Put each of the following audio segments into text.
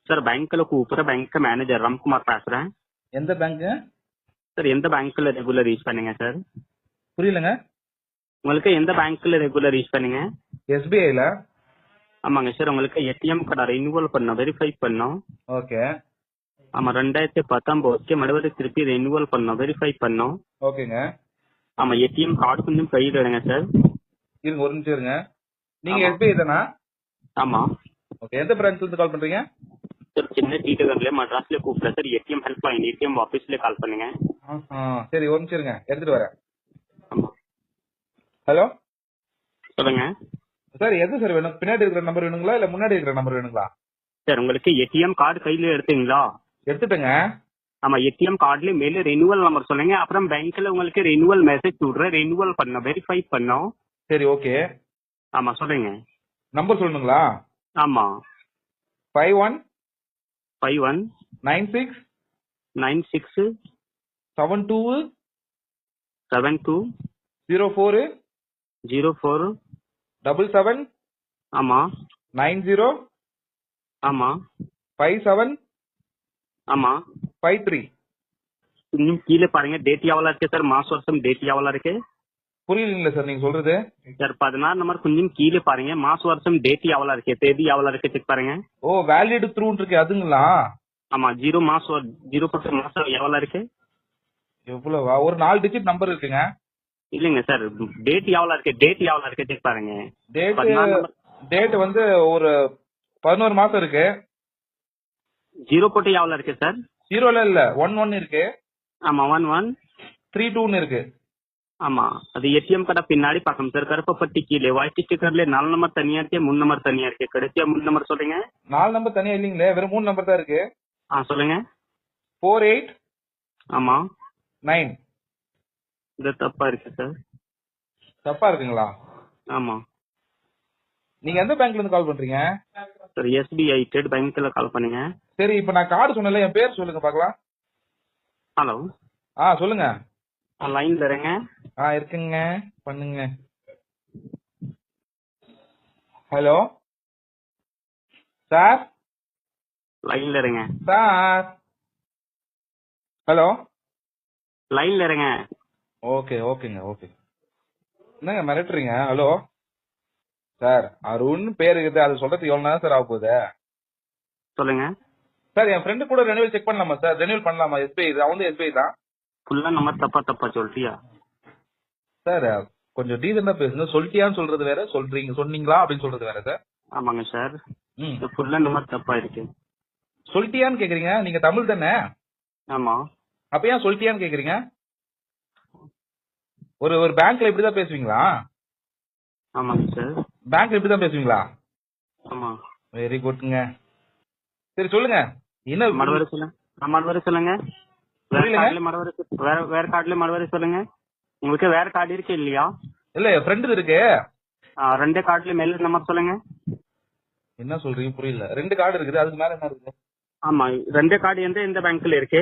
Sir bank ऊपर bank का manager Ram Kumar பேச रहे हैं எந்த பேங்க்? சார் எந்த பேங்க்ல ரெகுலர் யூஸ் பண்ணீங்க சார்? புரியலங்க. உங்களுக்கு எந்த பேங்க்ல ரெகுலர் யூஸ் பண்ணீங்க? எஸ்பிஐல. ஆமாங்க சார், உங்களுக்கு ஏடிஎம் கார்டு ரினியூவல் பண்ணோம், வெரிஃபை பண்ணோம். ஓகே. ஆமா 2019 மறுபடியும் திருப்பி ரினியூவல் பண்ணோம், வெரிஃபை பண்ணோம். ஓகேங்க. ஆமா ஏடிஎம் கார்டு கொஞ்சம் கையில் எடுங்க சார். இருங்க ஒரு நிமிஷம் இருங்க. நீங்க எஸ்பிஐ தானா? ஆமா. ஓகே. எந்த பிரான்ச்ல இருந்து கால் பண்றீங்க? சார் சின்ன டீட்டர்ல மட்ராஸ்ல கூப்பிடுறேன் சார். ஏடிஎம் ஹெல்ப்லைன் ஏடிஎம் ஆபீஸ்ல கால் பண்ணுங்க. சரி ஒரு நிமிஷம் இருங்க, எடுத்துட்டு வரேன். ஆமா. ஹலோ சொல்லுங்க சார். எது சார் வேணும்? பின்னாடி இருக்கிற நம்பர் வேணுங்களா இல்ல முன்னாடி இருக்கிற நம்பர் வேணுங்களா? சார் உங்களுக்கு ஏடிஎம் கார்டு கையில எடுத்தீங்களா? எடுத்துட்டேங்க. ஆமா ஏடிஎம் கார்டுல மேல ரெனியூவல் நம்பர் சொல்லுங்க. அப்புறம் பேங்க்ல உங்களுக்கு ரெனியூவல் மெசேஜ் விடுறேன், ரெனியூவல் பண்ணோம், வெரிஃபை பண்ணோம். சரி ஓகே. ஆமா சொல்லுங்க. நம்பர் சொல்லணுங்களா? ஆமா 51 51 96 96 72 72 04 04 77 ஆமா 90 ஆமா 57 ஆமா 53. இன்னும் கீழே பாருங்க, டேட் எவ்வளவு இருக்கு சார்? மாச வருஷம் டேட் எவ்வளவு இருக்கு? புரியலீங்களா சார் நீங்க சொல்றது? சார் 16 நம்பர் கொஞ்சம் கீழே பாருங்க, மாச வருஷம் டேட் எவ்வளவு இருக்கு, தேதி எவ்வளவு இருக்கு செக் பாருங்க. ஓ வேலிட் த்ரூ இருக்கு அதுங்களா? ஆமா 0 மாசம் 0% மாசம் எவ்வளவு இருக்கு? எவ்வளவா? ஒரு 4 டிஜிட் நம்பர் இருக்குங்க. இல்லைங்க சார், டேட் எவ்வளவு இருக்கு, டேட் எவ்வளவு இருக்கு செக் பாருங்க. டேட் வந்து ஒரு 11 மாசம் இருக்கு. 0 போட்டு எவ்வளவு இருக்கு சார்? 0ல இல்ல 11 இருக்கு. ஆமா 11 32 இருக்கு. ஆமா அது ஏடிஎம் கார்டு பின்னாடி பக்கம் சார், கருப்பப்பட்டி கீழே ஒயிட் ஸ்டிக்கர்ல 4 நம்பர் தனியா இருக்கு, 3 நம்பர் தனியா இருக்கு. கடைசியா 3 நம்பர் சொல்லுங்க. 4 நம்பர் தனியா இல்லீங்களே, வெறும் 3 நம்பர் தான் இருக்கு. சொல்லுங்க. 48 ஆமா 9. இது தப்பா இருக்கு சார். தப்பா இருக்குங்களா? ஆமா. நீங்க எந்த பேங்க்ல இருந்து கால் பண்றீங்க? சார் எஸ்பிஐ ஸ்டேட் பேங்க்ல கால் பண்ணுங்க. சரி இப்ப நான் கார்டு சொன்னல, என் பேர் சொல்லுங்க பாக்கலாம். ஹலோ சொல்லுங்க. லைன்ல இருங்க. இருக்குங்க பண்ணுங்க. Hello sir. லைன்ல இருங்க சார். ஹலோ லைன்ல இருங்க. ஓகே ஓகேங்க ஓகே. என்னங்க மிரட்டுறீங்க? ஹலோ சார், அருண் பேர் இருக்குது, அது சொல்றதுக்கு எவ்வளவு நேரம் சார் ஆக போகுது? சொல்லுங்க சார். என் ஃப்ரெண்டு கூட ரெனியூவல் செக் பண்ணலாமா சார்? ரெனியூவல் பண்ணலாமா? எஸ்பிஐ அவன் வந்து எஸ்பிஐ தான். ஃபுல்லா நம்பர் தப்பா சொல்லிட்டியா சார்? கொஞ்சம் டீசெண்டா பேசுங்க. சொல்லிட்டியான்னு சொல்றது வேற, சொன்னீங்களா அப்படின்னு சொல்றது வேற சார். ஆமாங்க சார், ஃபுல்லா நம்பர் தப்பா இருக்கு. சொல்லிட்டியான்னு கேக்குறீங்க? நீங்க தமிழ் தானே? ஆமா. அப்ப ஏன் சொல்லிட்டியான்னு கேக்குறீங்க? ஒரு பேங்க்ல இப்படிதான் பேசுவீங்களா? ஆமாங்க சார். பேங்க்ல இப்படிதான் பேசுவீங்களா? ஆமா. வெரி குட்ங்க. சரி சொல்லுங்க. என்ன மறுவரை சொல்லுங்க. மறுவரை சொல்லுங்க. வேற கார்டுல மறுவரை சொல்லுங்க. உங்களுக்கு வேற கார்டு இருக்கு இல்லையா? இல்ல ஃப்ரெண்ட் இருக்கு. 2 கார்டுல மேல நம்பர் சொல்லுங்க. என்ன சொல்றீங்க புரியல? 2 கார்டு இருக்குது, அதுக்கு மேல என்ன இருக்கு? ஆமா 2 கார்டு எந்த பேங்க்ல இருக்கு?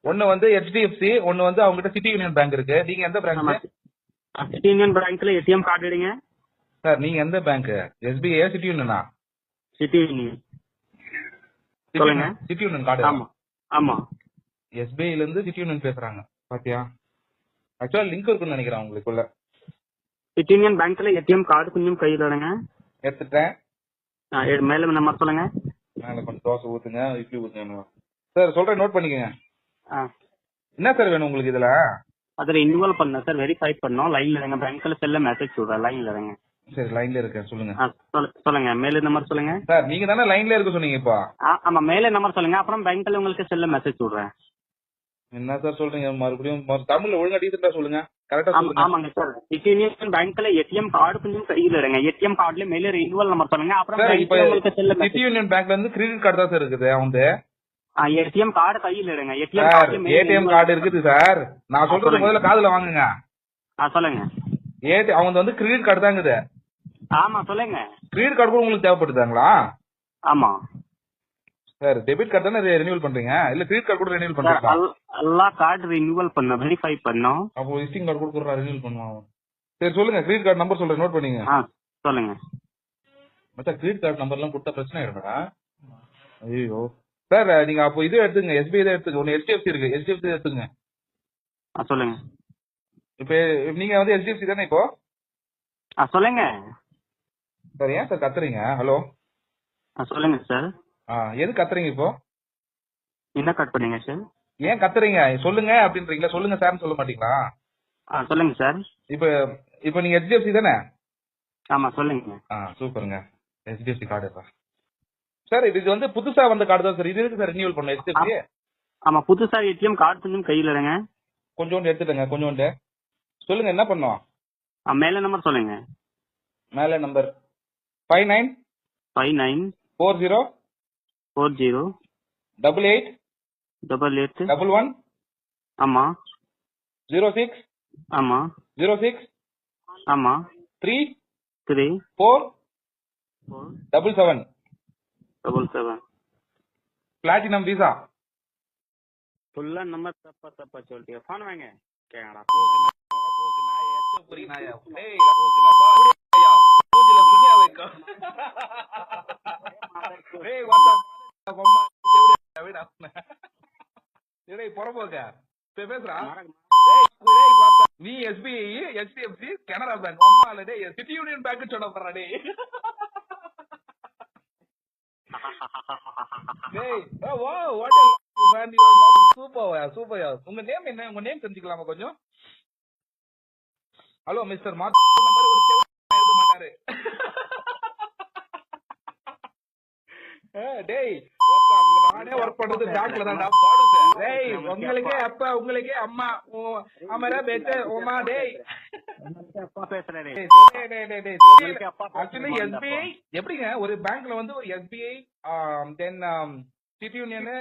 ஒன்னு வந்து HDFC, ஒன்னு வந்து அவங்க கிட்ட சிட்டி யூனியன் பேங்க் இருக்கு. நீங்க எந்த பேங்க்? சிட்டி யூனியன் பேங்க்ல ஏடிஎம் கார்டு எடுங்க. சார் நீங்க எந்த பேங்க்? SBI சிட்டி யூனியனா? City union. சொல்லுங்க. City union card. ஆமா ஆமா. SBI ல இருந்து சிட்டி யூனியன் பேசுறாங்க பாத்தியா? ஆக்சுவலா லிங்க் இருக்குன்னு நினைக்கிறேன் உங்களுக்குள்ள. சிட்டி யூனியன் பேங்க்ல ஏடிஎம் கார்டு கொஞ்சம் கையில எடுங்க. எடுத்துட்டேன். மேல நம்பர் சொல்லுங்க. மேல கொஞ்சம் தோசை ஊத்துங்க, இட்லி ஊத்துங்க. சார் சொல்றேன், நோட் பண்ணிக்கங்க. என்ன சார் வேணும் உங்களுக்கு இதுல? அதுல இன்வால்வ் பண்ண சார், வெரிஃபை பண்ணோம். லைன்ல இருங்க, பேங்க்ல செல்ல மெசேஜ் சொல்றேன், லைன்ல இருங்க. சரி லைன்ல இருக்கேன், சொல்லுங்க. சொல்லுங்க மேல நம்பர் சொல்லுங்க. சார் நீங்க தானே லைன்ல இருக்க சொன்னீங்க இப்போ? ஆமா மேல நம்பர் சொல்லுங்க, அப்புறம் பேங்க்ல உங்களுக்கு செல்ல மெசேஜ் சொல்றேன். என்ன சார் சொல்றீங்க? மறுபடியும் தமிழ்ல ஒழுங்கா டீசெண்டா சொல்லுங்க, கரெக்டா சொல்லுங்க. ஆமாங்க சார். சிட்டி யூனியன் பேங்க்ல ஏடிஎம் கார்டு கொஞ்சம் கையில எடுங்க. ஏடிஎம் கார்டுல மேல ரினியூவல் நம்பர் சொல்லுங்க, அப்புறம் பேங்க்ல உங்களுக்கு செல்ல மெசேஜ். சிட்டி யூனியன் பேங்க்ல இருந்து கிரெடிட் கார்டு தான் சார் இருக்குது. அவங்க ஏடிஎம் கார்டு கையில எடுங்க. ஏடிஎம் கார்டு இருக்குது சார். நான் சொல்றது முதல்ல காதுல வாங்குங்க. சொல்லுங்க. அவங்க வந்து கிரெடிட் கார்டு தான் இருக்குது. ஆமா சொல்லுங்க. கிரெடிட் கார்டு கூட உங்களுக்கு தேவைப்படுதாங்களா? ஆமா சார். டெபிட் கார்டு தானே ரினியூவல் பண்றீங்க, இல்ல கிரெடிட் கார்டு கூட ரினியூவல் பண்றீங்களா? எல்லா கார்டு ரினியூவல் பண்ண, வெரிஃபை பண்ணோம். அப்போ விசிட்டிங் கார்டு கூட ரினியூவல் பண்ணுவாங்க. சரி சொல்லுங்க, கிரெடிட் கார்டு நம்பர் சொல்றேன், நோட் பண்ணீங்க. சொல்லுங்க. மச்சான் கிரெடிட் கார்டு நம்பர்லாம் கொடுத்தா பிரச்சனை ஆயிடும்டா. ஐயோ சார், நீங்க அப்போ இது எடுத்துங்க, எஸ்பிஐ தான் எடுத்துங்க. ஒன்னு HDFC இருக்கு, HDFC எடுத்துங்க. சொல்லுங்க. இப்ப நீங்க வந்து HDFC தானே இப்போ? சொல்லுங்க சார் ஏன் சார் கத்துறீங்க? ஹலோ. சொல்லுங்க சார். எது கத்துறீங்க இப்போ? என்ன கட் பண்ணீங்க சார்? ஏன் கத்துறீங்க? சொல்லுங்க அப்படின்றீங்களா? சொல்லுங்க சார்னு சொல்ல மாட்டீங்களா? சொல்லுங்க சார். இப்ப இப்ப நீங்க HDFC தானே? ஆமா சொல்லுங்க. சூப்பருங்க. HDFC card sir. இது வந்து புதுசா வந்த கார்டு தான் சார். இது இருக்கு சார், ரினியூவல் பண்ண HDFC. ஆமா புதுசா ஏடிஎம் கார்டு கொஞ்சம் கையில இருங்க. கொஞ்சோண்டு எடுத்துட்டேங்க, கொஞ்சோண்டு. சொல்லுங்க என்ன பண்ணோம்? மேல நம்பர் சொல்லுங்க. மேல நம்பர் 59 59 40 40 88 88 11 ஆமா 06 ஆமா 06 ஆமா 3 3 4 4 77 77 பிளாட்டினம் விசா. ஃபுல்லா நம்பர் தப்பா சொல்லிட்டீங்க. ஃபோன் வாங்க கேங்கடா. நீ SBI, HDFC, கனரா பேங்க், அம்மா சிட்டி யூனியன் பேங்க் சொன்ன போறா. சூப்பர். உங்க நேம் என்ன? உங்க நேம் தெரிஞ்சுக்கலாமா கொஞ்சம்? ஹலோ மிஸ்டர் மாதிரி ஒரு இருக்க மாட்டாரு. டேய் நானே ஒர்க் பண்றது பேங்க்ல தான்டா. டேய் உங்களுக்கே அம்மா அமரா பேட்ட ஓமா. டேய் அப்பா பேசுறாரு. ஆக்சுவலி SBI எப்படிங்க ஒரு பேங்க்ல வந்து ஒரு SBI தென் சிட்டி யூனியன்